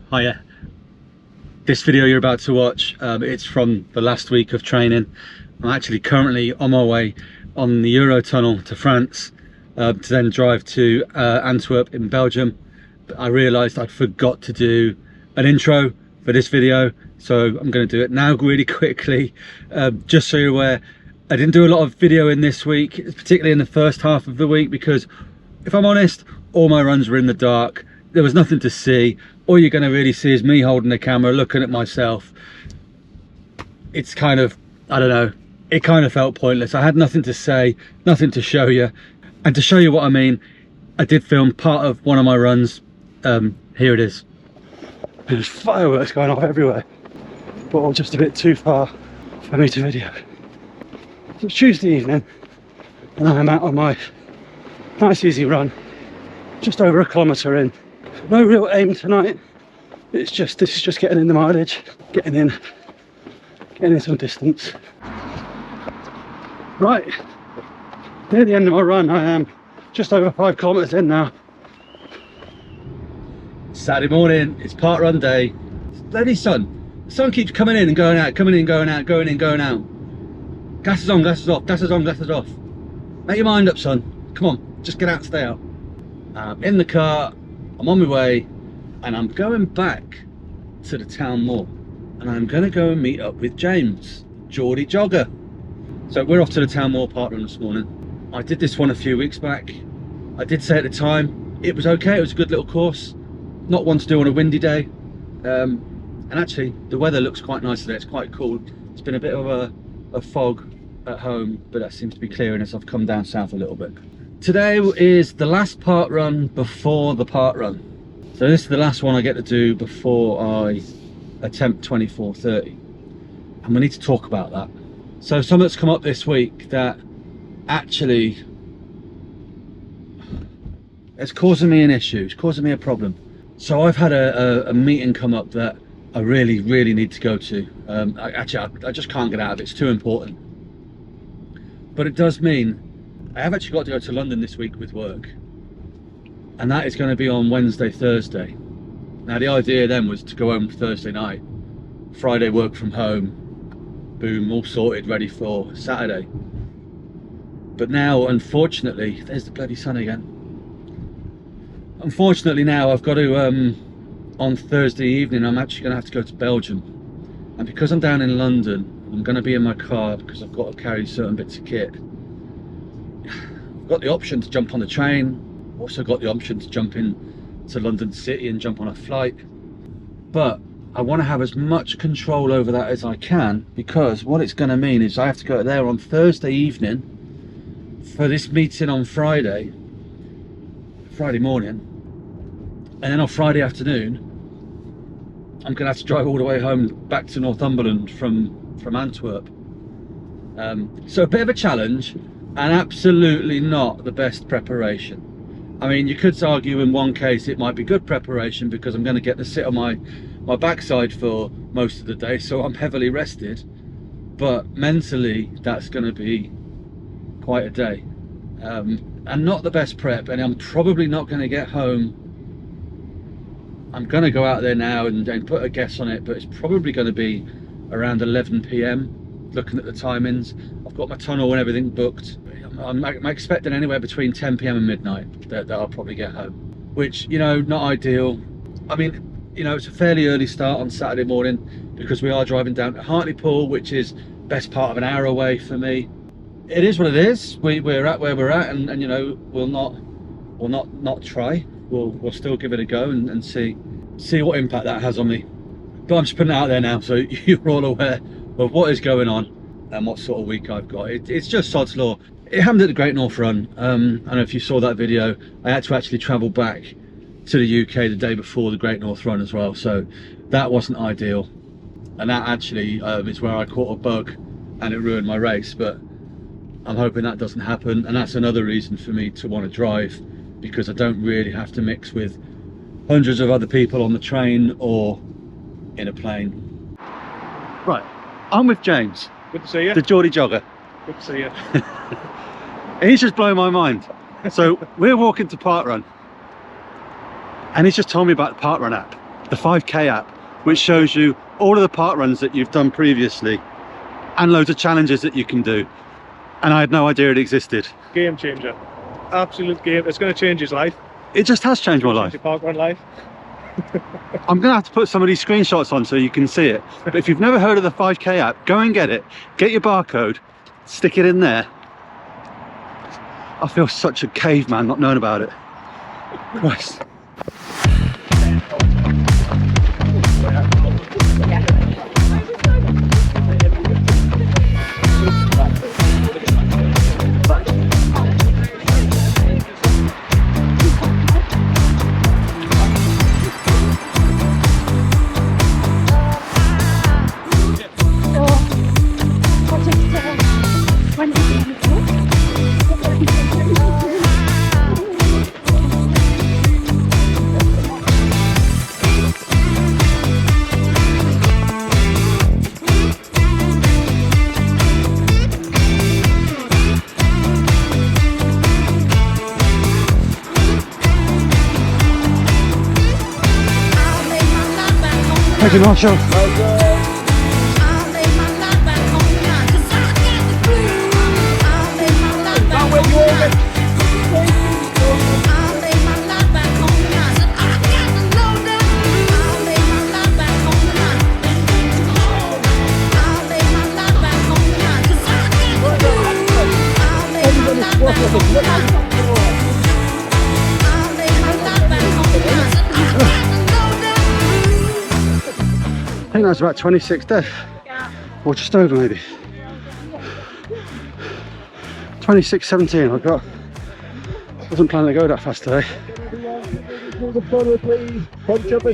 Hiya. This video you're about to watch, it's from the last week of training. I'm actually currently on my way on the Eurotunnel to France to then drive to Antwerp in Belgium. But I realised I'd forgot to do an intro for this video, so I'm going to do it now really quickly. Just so you're aware, I didn't do a lot of video in this week, particularly in the first half of the week, because if I'm honest, all my runs were in the dark. There was nothing to see. All you're going to really see is me holding the camera, looking at myself. It's kind of, I don't know, it kind of felt pointless. I had nothing to say, nothing to show you. And to show you what I mean, I did film part of one of my runs. Here it is. There's fireworks going off everywhere, but all just a bit too far for me to video. So it's Tuesday evening, and I'm out on my nice easy run, just over 1 kilometre in. No real aim tonight. This is just getting in the mileage, getting in some distance. Right, near the end of my run. I am just over 5 kilometres in now. Saturday morning, it's Parkrun day. It's bloody sun. The sun keeps coming in and going out, coming in, going out, going in, going out. Gas is on, gas is off, gas is on, gas is off. Make your mind up, son. Come on, just get out and stay out. In the car, I'm on my way, and I'm going back to the town Moor, and I'm going to go and meet up with James, Geordie Jogger. So we're off to the town Moor Parkrun this morning. I did this one a few weeks back. I did say at the time it was okay, it was a good little course, not one to do on a windy day, and actually the weather looks quite nice today. It's quite cool. It's been a bit of a fog at home, but that seems to be clearing as I've come down south a little bit. Today is the last Parkrun before the Parkrun. So this is the last one I get to do before I attempt 24:30. And we need to talk about that. So something's come up this week that actually it's causing me an issue, it's causing me a problem. So I've had a meeting come up that I really need to go to. I just can't get out of it, it's too important. But it does mean I have actually got to go to London this week with work, and that is going to be on Wednesday, Thursday. Now the idea then was to go home Thursday night, Friday work from home, boom, all sorted, ready for Saturday. But now, unfortunately, there's the bloody sun again. Unfortunately now I've got to, on Thursday evening, I'm actually going to have to go to Belgium. And because I'm down in London, I'm going to be in my car because I've got to carry certain bits of kit. I've got the option to jump on the train, also got the option to jump in to London City and jump on a flight. But I want to have as much control over that as I can, because what it's going to mean is I have to go there on Thursday evening for this meeting on Friday morning, and then on Friday afternoon I'm going to have to drive all the way home back to Northumberland from Antwerp. So a bit of a challenge, and absolutely not the best preparation. I mean, you could argue in one case it might be good preparation because I'm going to get to sit on my backside for most of the day, so I'm heavily rested, but mentally that's going to be quite a day. And not the best prep, and I'm probably not going to get home. I'm going to go out there now and put a guess on it, but it's probably going to be around 11 PM looking at the timings. I've got my tunnel and everything booked. I'm expecting anywhere between 10 PM and midnight that I'll probably get home, which, you know, not ideal. I mean, you know, it's a fairly early start on Saturday morning because we are driving down to Hartlepool, which is best part of an hour away for me. It is what it is. We're at where we're at, and you know, we'll not try. We'll still give it a go and see what impact that has on me. But I'm just putting it out there now so you're all aware of what is going on and what sort of week I've got. It's just sod's law. It happened at the Great North Run. I don't know if you saw that video. I had to actually travel back to the UK the day before the Great North Run as well, so that wasn't ideal. And that actually is where I caught a bug and it ruined my race. But I'm hoping that doesn't happen, and that's another reason for me to want to drive, because I don't really have to mix with hundreds of other people on the train or in a plane. Right, I'm with James. Good to see you. The Geordie Jogger. Good to see you. He's just blowing my mind. So we're walking to Parkrun, and he's just told me about the Parkrun app. the 5K app, which shows you all of the park runs that you've done previously and loads of challenges that you can do. And I had no idea it existed. Game changer. Absolute game. It's going to change his life. It just has changed my life. Your parkrun life. I'm going to have to put some of these screenshots on so you can see it. But if you've never heard of the 5K app, go and get it. Get your barcode, stick it in there. I feel such a caveman not knowing about it. Christ. Thank you, Marshall. I think that was about 26 death, or just over maybe. 26:17. Wasn't planning to go that fast today.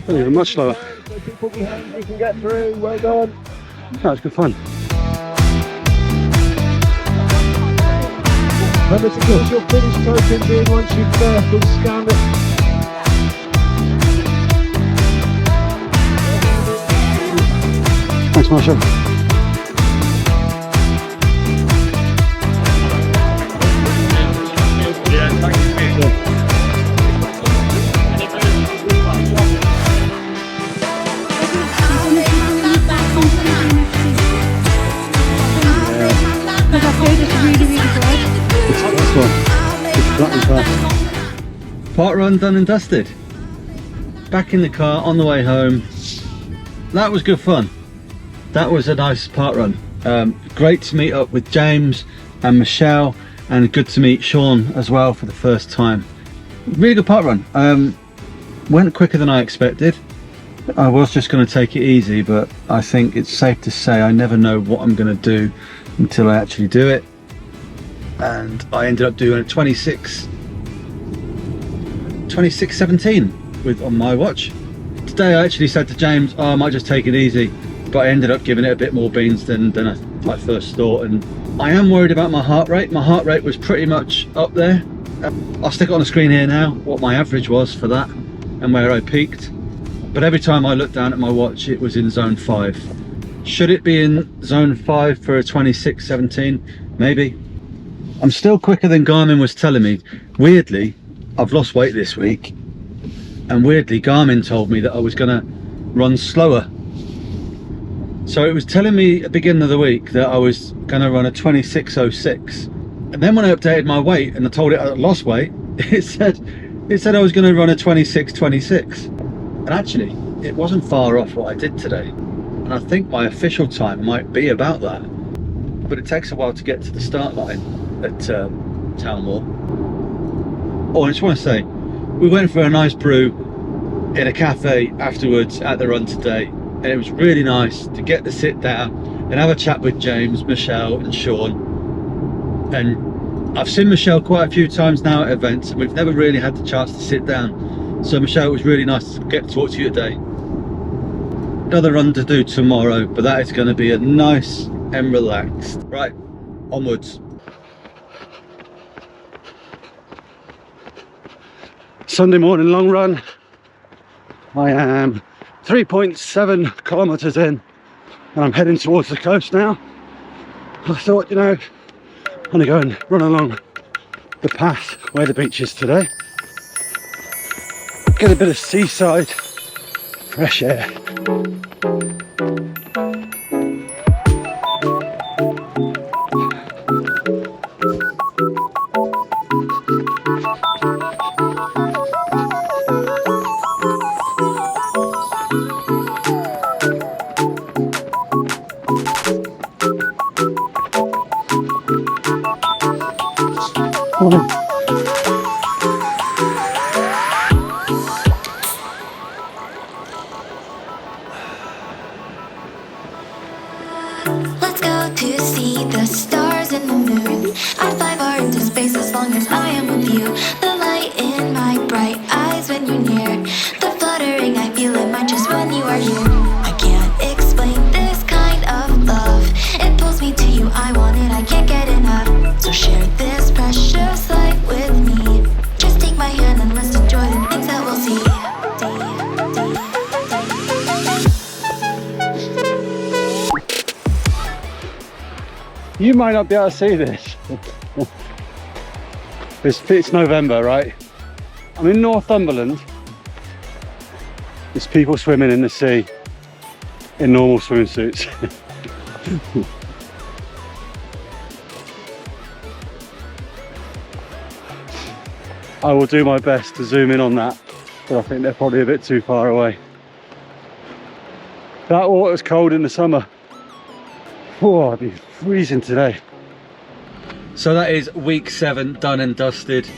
Even much slower. People behind you can get through. Well done. That was good fun. Remember to put your finish tokens in once you've scanned it. Thanks, Marshall. Parkrun done and dusted. Back in the car on the way home. That was good fun. That was a nice parkrun. Great to meet up with James and Michelle, and good to meet Sean as well for the first time. Really good parkrun. Went quicker than I expected. I was just going to take it easy, but I think it's safe to say I never know what I'm going to do until I actually do it. And I ended up doing a 26:17 with on my watch. Today I actually said to James, oh, I might just take it easy, but I ended up giving it a bit more beans than I first thought. And I am worried about my heart rate. My heart rate was pretty much up there. I'll stick it on the screen here now, what my average was for that and where I peaked. But every time I looked down at my watch, it was in zone 5. Should it be in zone 5 for a 26:17? Maybe. I'm still quicker than Garmin was telling me. Weirdly, I've lost weight this week, and weirdly Garmin told me that I was gonna run slower. So it was telling me at the beginning of the week that I was gonna run a 26:06, and then when I updated my weight and I told it I lost weight, it said I was gonna run a 26:26. And actually it wasn't far off what I did today, and I think my official time might be about that, but it takes a while to get to the start line at Town Moor. Oh, I just want to say, we went for a nice brew in a cafe afterwards at the run today, and it was really nice to get to sit down and have a chat with James, Michelle and Sean. And I've seen Michelle quite a few times now at events, and we've never really had the chance to sit down. So Michelle, it was really nice to get to talk to you today. Another run to do tomorrow, but that is going to be a nice and relaxed. Right, onwards. Sunday morning long run. I am 3.7 kilometers in, and I'm heading towards the coast now. I thought, you know, I'm gonna go and run along the path where the beach is today. Get a bit of seaside fresh air. Let's go to see the stars and the moon. I'd fly far into space as long as I am with you. The light in my bright eyes when you're near. The fluttering I feel in my chest when you are here. I can't explain this kind of love. It pulls me to you, I want it, I can't get enough. So share this precious light with me. Just take my hand and let's enjoy the things that we'll see. You might not be able to see this. It's November, right? I'm in Northumberland. There's people swimming in the sea in normal swimsuits. I will do my best to zoom in on that, but I think they're probably a bit too far away. That water's cold in the summer. Oh, I'd be freezing today. So that is week 7 done and dusted.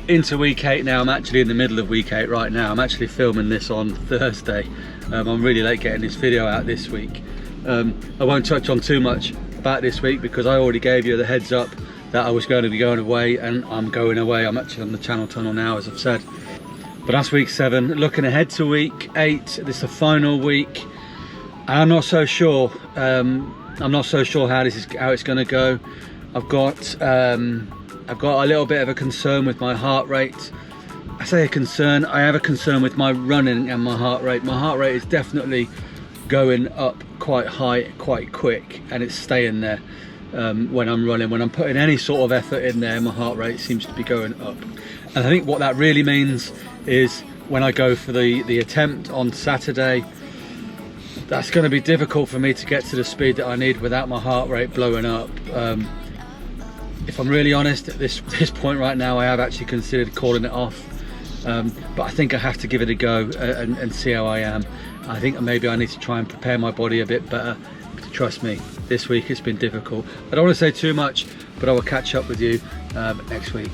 Into week 8 now. I'm actually in the middle of week 8 right now. I'm actually filming this on Thursday. I'm really late getting this video out this week. I won't touch on too much about this week because I already gave you the heads up that I was going to be going away, and I'm going away. I'm actually on the Channel Tunnel now, as I've said. But that's week 7. Looking ahead to week 8. This is the final week. And I'm not so sure. I'm not so sure how it's going to go. I've got a little bit of a concern with my heart rate. I say a concern. I have a concern with my running and my heart rate. My heart rate is definitely going up quite high, quite quick, and it's staying there when I'm running. When I'm putting any sort of effort in there, my heart rate seems to be going up. And I think what that really means is when I go for the attempt on Saturday, that's going to be difficult for me to get to the speed that I need without my heart rate blowing up. If I'm really honest, at this point right now, I have actually considered calling it off. But I think I have to give it a go and see how I am. I think maybe I need to try and prepare my body a bit better. Trust me, this week it's been difficult. I don't want to say too much, but I will catch up with you next week.